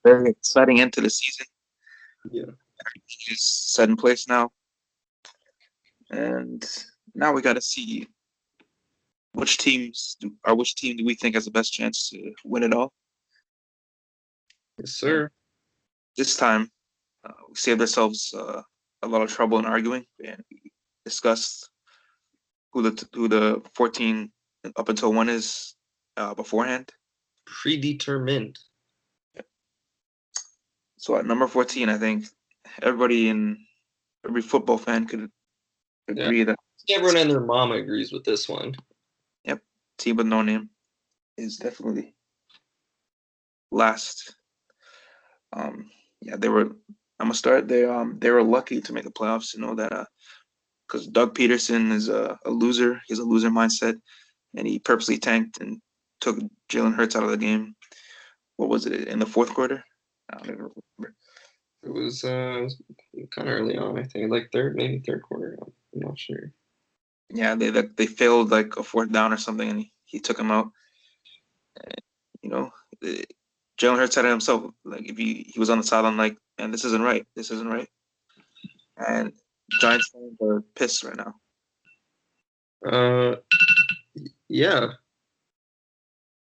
very exciting end to the season. Yeah. Is set in place now, and now we got to see which team do we think has the best chance to win it all. Yes, And sir. this time, we saved ourselves a lot of trouble in arguing and we discussed who the 14 up until one is beforehand. Predetermined. So at number 14, I think everybody in every football fan could Yeah. agree that Everyone and their mama agrees with this one. yep, team with no name is definitely last. Yeah, they were. I'm gonna start. They were lucky to make the playoffs. You know that because Doug Peterson is a loser. He has a loser mindset, and he purposely tanked and took Jalen Hurts out of the game. What was it in the fourth quarter? I don't even remember. It was kind of early on, I think, like maybe third quarter. I'm not sure. Yeah, they failed like a fourth down or something, and he took him out. You know, eh, Jalen Hurts said it himself. Like if he was on the sideline, like, man, this isn't right. This isn't right. And Giants fans are pissed right now. Uh, yeah.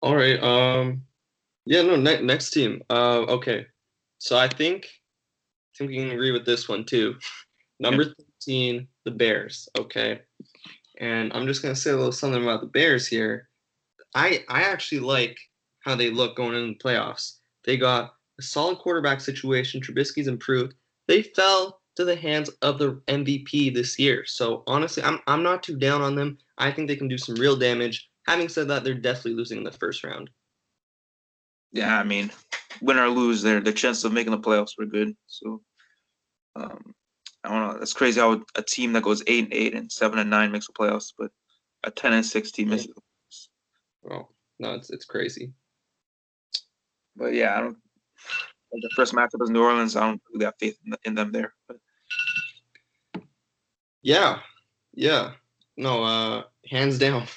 All right. Yeah. No. Next team. Okay. So I think we can agree with this one too. Yep. Number 13, the Bears. Okay. And I'm just gonna say a little something about the Bears here. I actually like how they look going into the playoffs. They got a solid quarterback situation. Trubisky's improved. They fell to the hands of the MVP this year. So honestly, I'm not too down on them. I think they can do some real damage. Having said that, they're definitely losing in the first round. Yeah, I mean, win or lose, their chances of making the playoffs were good. So um, I don't know. That's crazy how a team that goes 8-8 and 7-9 makes the playoffs, but a 10-6 team Yeah. misses. The playoffs. Oh no, it's crazy. But yeah, I don't. Like the first matchup is New Orleans. I don't really have faith in them there. But Yeah, yeah. No, hands down,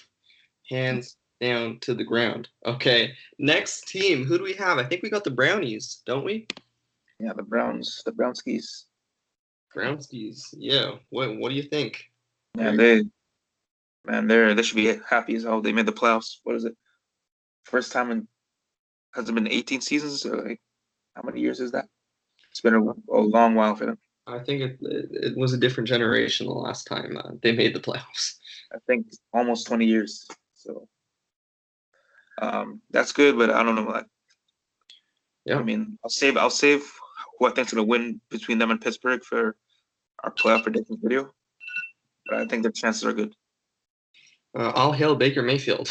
hands down to the ground. Okay, next team. Who do we have? I think we got the Brownies, don't we? yeah, the Brownskis, Brownskis. Yeah. What do you think? man, they should be happy as hell. They made the playoffs. What is it? First time in has it been 18 seasons? Or like how many years is that? It's been a long while for them. I think it was a different generation the last time they made the playoffs. I think almost 20 years. So that's good, but I don't know. Like, I Yeah. mean, I'll save who I think's gonna win between them and Pittsburgh for our playoff prediction video. But I think their chances are good. All hail Baker Mayfield.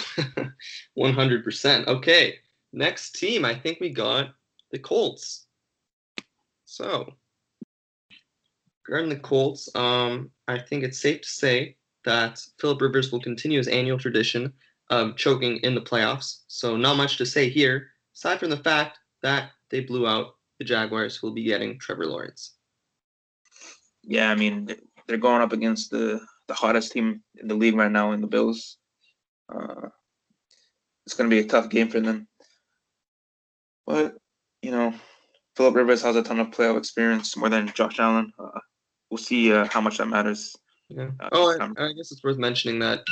100%. Okay. Next team, I think we got the Colts. So, regarding the Colts, I think it's safe to say that Philip Rivers will continue his annual tradition of choking in the playoffs. So, not much to say here, aside from the fact that they blew out the Jaguars, who will be getting Trevor Lawrence. Yeah, I mean they're going up against the hottest team in the league right now in the Bills. Uh, it's gonna be a tough game for them. But you know, Philip Rivers has a ton of playoff experience, more than Josh Allen. We'll see how much that matters Yeah. this Oh, time. I guess it's worth mentioning that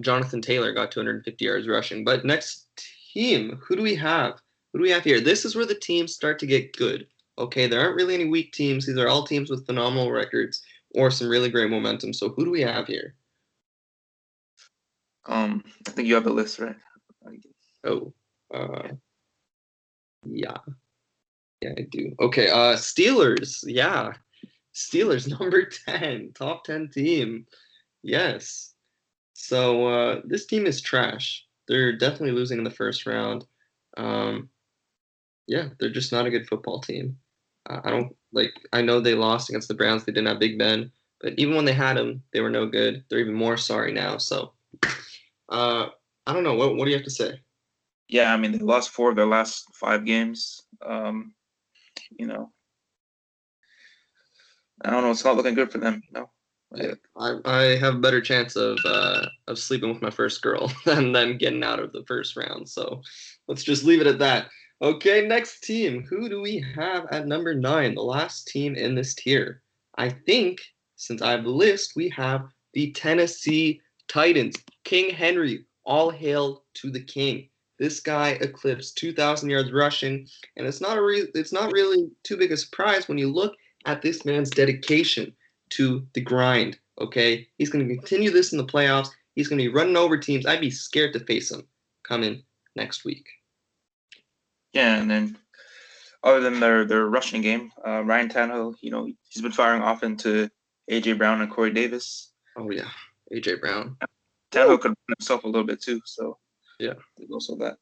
Jonathan Taylor got 250 yards rushing. But next team, who do we have? Who do we have here? This is where the teams start to get good. Okay, there aren't really any weak teams. These are all teams with phenomenal records or some really great momentum. So who do we have here? I think you have the list, right? Oh, uh, Yeah. yeah, yeah, I do. Okay, Steelers. Yeah, Steelers number 10, top 10 team. Yes. So this team is trash. They're definitely losing in the first round. Um, yeah, they're just not a good football team. I don't like. I know they lost against the Browns. They didn't have Big Ben, but even when they had him, they were no good. They're even more sorry now. So uh, I don't know. What do you have to say? Yeah, I mean they lost 4 of their last 5 games. You know, I don't know. It's not looking good for them. Yeah, Like, I have a better chance of sleeping with my first girl than getting out of the first round. So let's just leave it at that. Okay, next team. Who do we have at number 9? The last team in this tier. I think, since I have the list, we have the Tennessee Titans. King Henry, all hail to the king. This guy eclipsed 2,000 yards rushing, and it's not really too big a surprise when you look at this man's dedication to the grind. Okay, he's going to continue this in the playoffs. He's going to be running over teams. I'd be scared to face him coming next week. Yeah, and then other than their rushing game, Ryan Tannehill, he's been firing off into AJ Brown and Corey Davis. Oh yeah, AJ Brown. Tannehill could run himself a little bit too, so yeah, there's also that.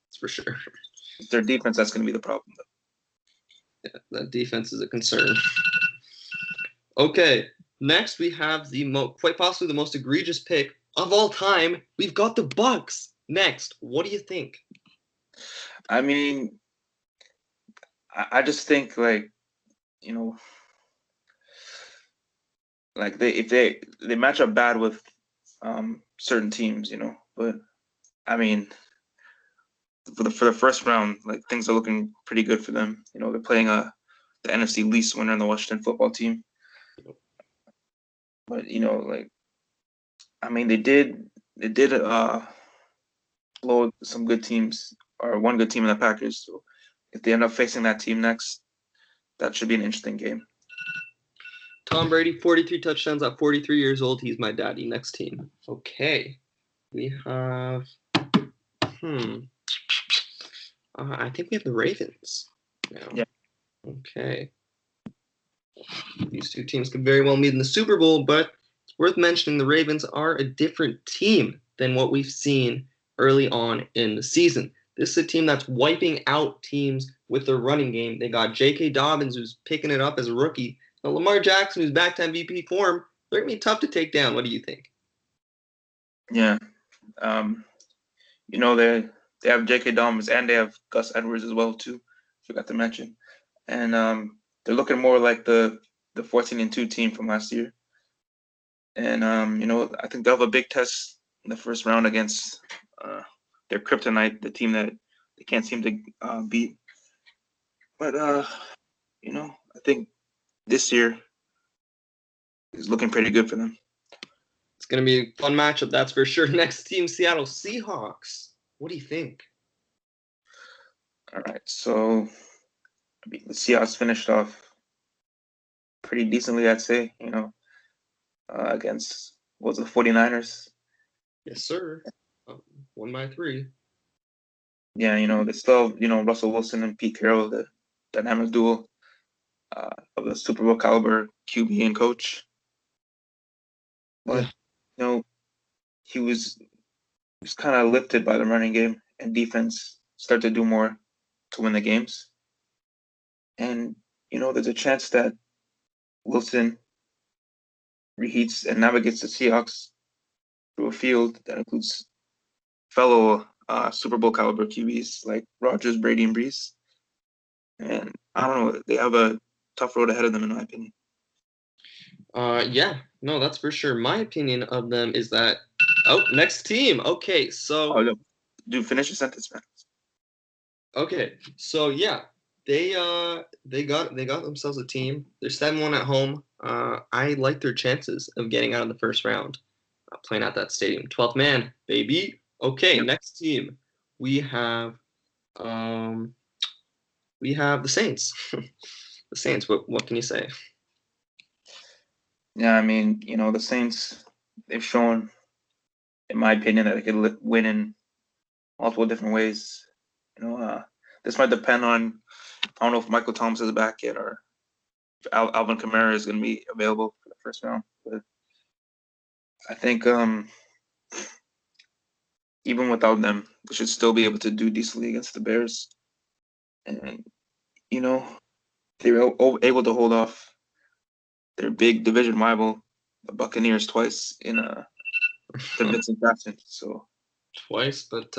That's for sure. Their defense, that's going to be the problem, though. Yeah, that defense is a concern. Okay, next we have the quite possibly the most egregious pick of all time. We've got the Bucks. Next, what do you think? I mean, I just think like they match up bad with certain teams, but I mean for the first round, like things are looking pretty good for them. They're playing the NFC least winner in the Washington football team. But I mean they did blow some good teams, or one good team in the Packers. So if they end up facing that team next, that should be an interesting game. Tom Brady, 43 touchdowns at 43 years old. He's my daddy. Next team. Okay. We have I think we have the Ravens now. Yeah. Okay. These two teams could very well meet in the Super Bowl, but it's worth mentioning the Ravens are a different team than what we've seen early on in the season. This is a team that's wiping out teams with their running game. They got J.K. Dobbins, who's picking it up as a rookie. Now, Lamar Jackson, who's back to MVP form. They're going to be tough to take down. What do you think? Yeah. They have J.K. Dobbins and they have Gus Edwards as well, too. Forgot to mention. And they're looking more like the 14-2 team from last year. And, I think they'll have a big test in the first round against their kryptonite, the team that they can't seem to beat. But, I think this year is looking pretty good for them. It's going to be a fun matchup, that's for sure. Next team, Seattle Seahawks. What do you think? All right, so the Seahawks finished off pretty decently, I'd say, against, what was it, the 49ers? Yes, sir. 1-3. Yeah, they still have, Russell Wilson and Pete Carroll, the dynamic duo of the Super Bowl caliber QB and coach. But, he was kind of lifted by the running game, and defense started to do more to win the games. And, there's a chance that Wilson reheats and navigates the Seahawks through a field that includes fellow Super Bowl caliber QBs like Rodgers, Brady, and Brees. And I don't know, they have a tough road ahead of them, in my opinion. Yeah, no, that's for sure. My opinion of them is that. Oh, next team. Okay, so. Oh, dude, finish your sentence, man. Okay, so yeah, they got themselves a team. They're 7-1 at home. I like their chances of getting out of the first round, playing at that stadium. 12th man, baby. Okay, Yep. Next team, we have the Saints. The Saints. What can you say? Yeah, I mean, the Saints, they've shown, in my opinion, that they could win in multiple different ways. This might depend on, I don't know if Michael Thomas is back yet, or if Alvin Kamara is going to be available for the first round. But I think even without them, they should still be able to do decently against the Bears. And, they were able to hold off their big division rival, the Buccaneers, twice in a convincing fashion. So Twice, but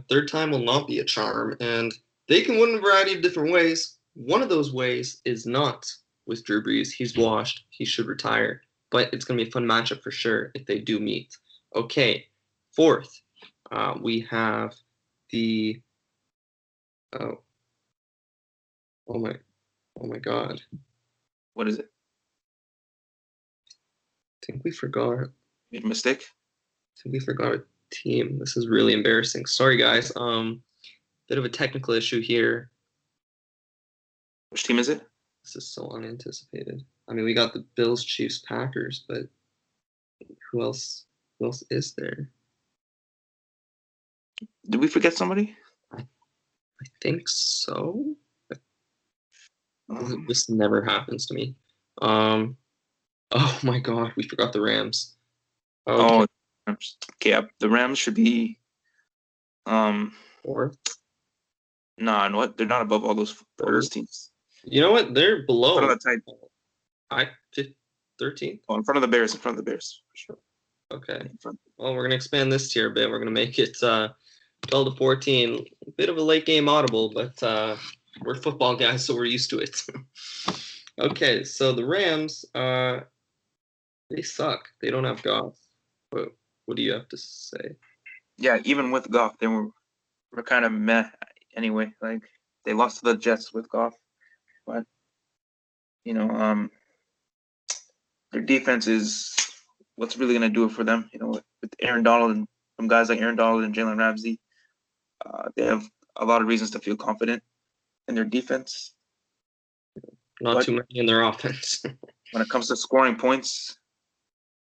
third time will not be a charm, and they can win in a variety of different ways. One of those ways is not with Drew Brees. He's washed. He should retire. But it's going to be a fun matchup for sure if they do meet. Okay, fourth, we have the Oh my God. What is it? I think we forgot. Made a mistake? I think we forgot a team. This is really embarrassing. Sorry, guys. Bit of a technical issue here. Which team is it? This is so unanticipated. I mean, we got the Bills, Chiefs, Packers, but who else? Who else is there? Did we forget somebody? I think so. Um, This never happens to me. Oh my God, we forgot the Rams. Okay, oh, okay. The Rams should be. Um, fourth, nah, and what? They're not above all those third. teams. You know what? They're In front below. of the Titans. I 13th. Oh, in front of the Bears. In front of the Bears. For sure. Okay. In front. Well, we're gonna expand this tier a bit. We're gonna make it 12 to 14. A bit of a late game audible, but we're football guys, so we're used to it. Okay, so the Rams, they suck. They don't have Goff. What do you have to say? Yeah, even with Goff, they were kind of meh anyway. Like they lost to the Jets with Goff, but you know, their defense is what's really gonna do it for them. You know, with Aaron Donald and some guys like Aaron Donald and Jalen Ramsey, they have a lot of reasons to feel confident in their defense. Not But too many in their offense. when it comes to scoring points,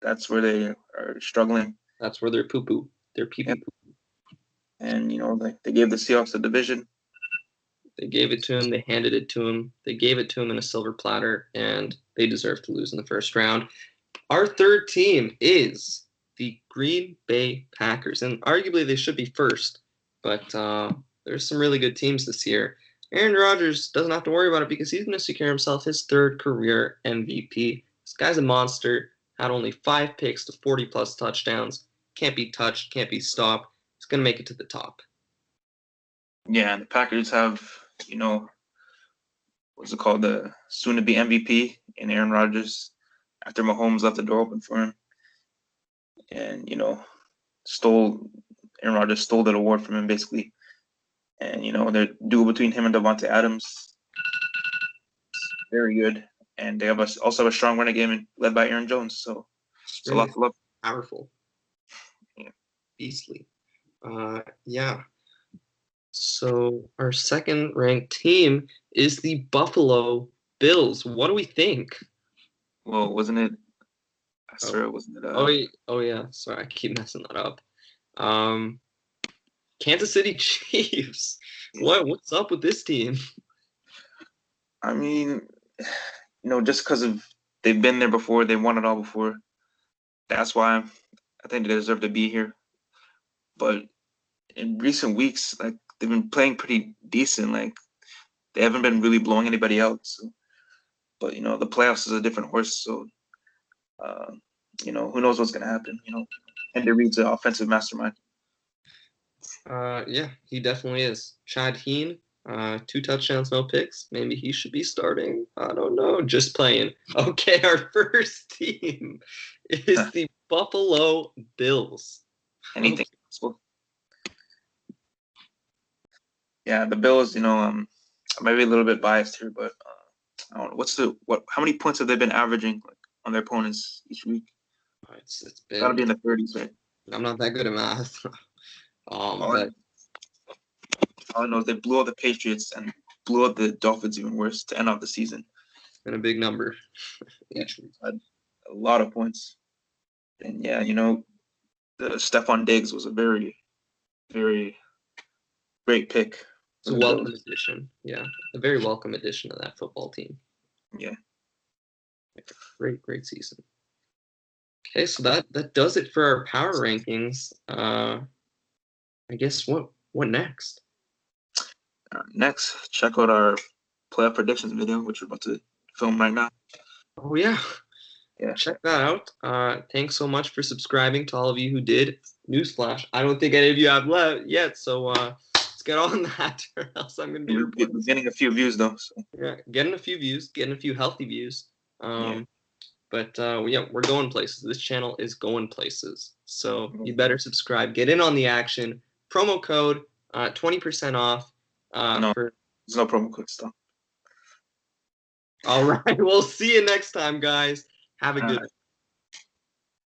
that's where they are struggling. That's where they're poo poo. They're pee pee poo. And you know, they gave the Seahawks the division. They gave it to him. They handed it to him. They gave it to him in a silver platter, and they deserve to lose in the first round. Our third team is the Green Bay Packers, and arguably they should be first, but there's some really good teams this year. Aaron Rodgers doesn't have to worry about it because he's going to secure himself his third career MVP. This guy's a monster. Had only 5 picks to 40-plus touchdowns. Can't be touched. Can't be stopped. He's going to make it to the top. Yeah, and the Packers have, you know, what's it called, the soon-to-be MVP in Aaron Rodgers after Mahomes left the door open for him, and you know, Aaron Rodgers stole that award from him basically, and you know, they're duel between him and Devontae Adams, very good, and they also have a strong running game led by Aaron Jones, so it's a lot to love. Powerful. Yeah. Beastly. Yeah. So our second ranked team is the Buffalo Bills. What do we think? Well, wasn't it? I swear, wasn't it? Oh yeah. Sorry, I keep messing that up. Kansas City Chiefs. What's up with this team? I mean, you know, just because of they've been there before, they won it all before. That's why I think they deserve to be here. But in recent weeks, like they've been playing pretty decent. Like they haven't been really blowing anybody out. So, but you know, the playoffs is a different horse. So, uh, you know, who knows what's gonna happen? You know, Andy Reid's an offensive mastermind. Yeah, he definitely is. Chad Heen, 2 touchdowns, no picks. Maybe he should be starting. I don't know. Just playing. Okay, our first team is the Buffalo Bills. Anything possible. Yeah, the Bills. You know, I might be a little bit biased here, but I don't know. How many points have they been averaging on their opponents each week? It's Got to been. be in the 30s, right? I'm not that good at math. All But I know is they blew out the Patriots and blew out the Dolphins even worse to end off the season. it's been a big number Yeah, each week. had a lot of points. And yeah, you know, the Stephon Diggs was a very, very great pick. It's a welcome addition. Yeah, a very welcome addition to that football team. Yeah. Great season. Okay, so that does it for our power rankings. I guess what next? Next, check out our playoff predictions video, which we're about to film right now. Oh yeah. Yeah. Check that out. Thanks so much for subscribing to all of you who did. Newsflash, I don't think any of you have left yet, so let's get on that, or else I'm gonna be We're getting a few views though. So. Yeah, getting a few views, getting a few healthy views. Yeah. But yeah, we're going places. This channel is going places. So you better subscribe. Get in on the action. Promo code 20% off. No, there's no promo code. Stop. All right. We'll see you next time, guys. Have a good